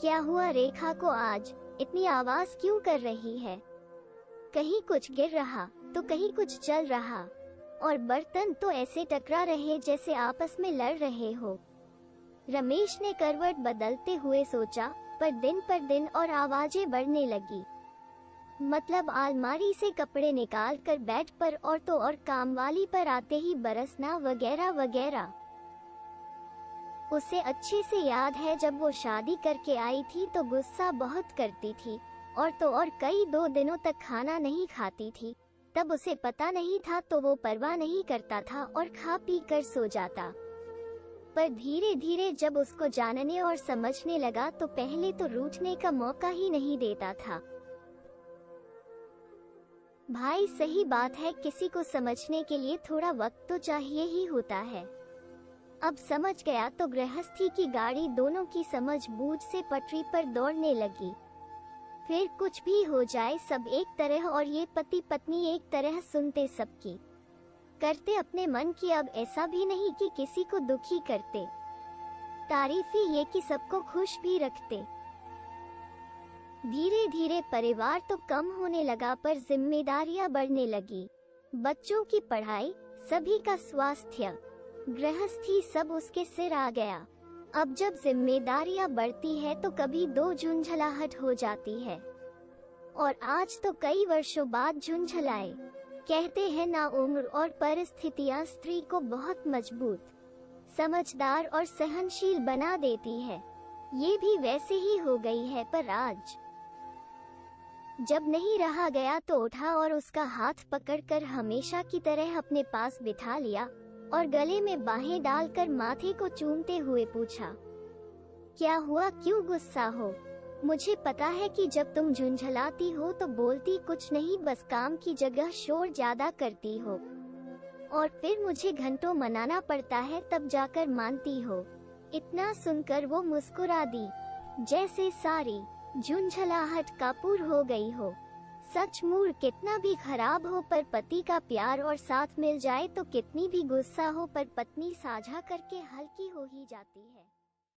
क्या हुआ रेखा को आज इतनी आवाज क्यों कर रही है? कहीं कुछ गिर रहा तो कहीं कुछ जल रहा, और बर्तन तो ऐसे टकरा रहे जैसे आपस में लड़ रहे हो। रमेश ने करवट बदलते हुए सोचा, पर दिन और आवाजें बढ़ने लगी। मतलब अलमारी से कपड़े निकाल कर बेड पर और तो और कामवाली पर आते ही बरसना वगैरह वगैरह। उसे अच्छे से याद है जब वो शादी करके आई थी तो गुस्सा बहुत करती थी, और तो और कई 2 दिनों तक खाना नहीं खाती थी। तब उसे पता नहीं था तो वो परवाह नहीं करता था और खा पी कर सो जाता। पर धीरे धीरे जब उसको जानने और समझने लगा तो पहले तो रूठने का मौका ही नहीं देता था। भाई सही बात है, किसी को समझने के लिए थोड़ा वक्त तो चाहिए ही होता है। अब समझ गया तो गृहस्थी की गाड़ी दोनों की समझ बूझ से पटरी पर दौड़ने लगी। फिर कुछ भी हो जाए सब एक तरह, और ये पति पत्नी एक तरह सुनते सबकी, करते अपने मन की। अब ऐसा भी नहीं कि किसी को दुखी करते, तारीफ ही ये कि सबको खुश भी रखते। धीरे धीरे परिवार तो कम होने लगा पर जिम्मेदारियां बढ़ने लगी। बच्चों की पढ़ाई, सभी का स्वास्थ्य, गृहस्थी सब उसके सिर आ गया। अब जब जिम्मेदारियां बढ़ती है तो कभी दो झुंझलाहट हो जाती है, और आज तो कई वर्षों बाद झुंझलाए। कहते हैं ना, उम्र और परिस्थितियां स्त्री को बहुत मजबूत, समझदार और सहनशील बना देती है। ये भी वैसे ही हो गई है, पर आज जब नहीं रहा गया तो उठा और उसका हाथ पकड़कर हमेशा की तरह अपने पास बिठा लिया और गले में बाहें डालकर माथे को चूमते हुए पूछा, क्या हुआ, क्यों गुस्सा हो? मुझे पता है कि जब तुम झुंझलाती हो तो बोलती कुछ नहीं, बस काम की जगह शोर ज्यादा करती हो, और फिर मुझे घंटों मनाना पड़ता है तब जाकर मानती हो। इतना सुनकर वो मुस्कुरा दी, जैसे सारी झुंझलाहट कापूर हो गई हो। सच मूड कितना भी खराब हो पर पति का प्यार और साथ मिल जाए तो कितनी भी गुस्सा हो पर पत्नी साझा करके हल्की हो ही जाती है।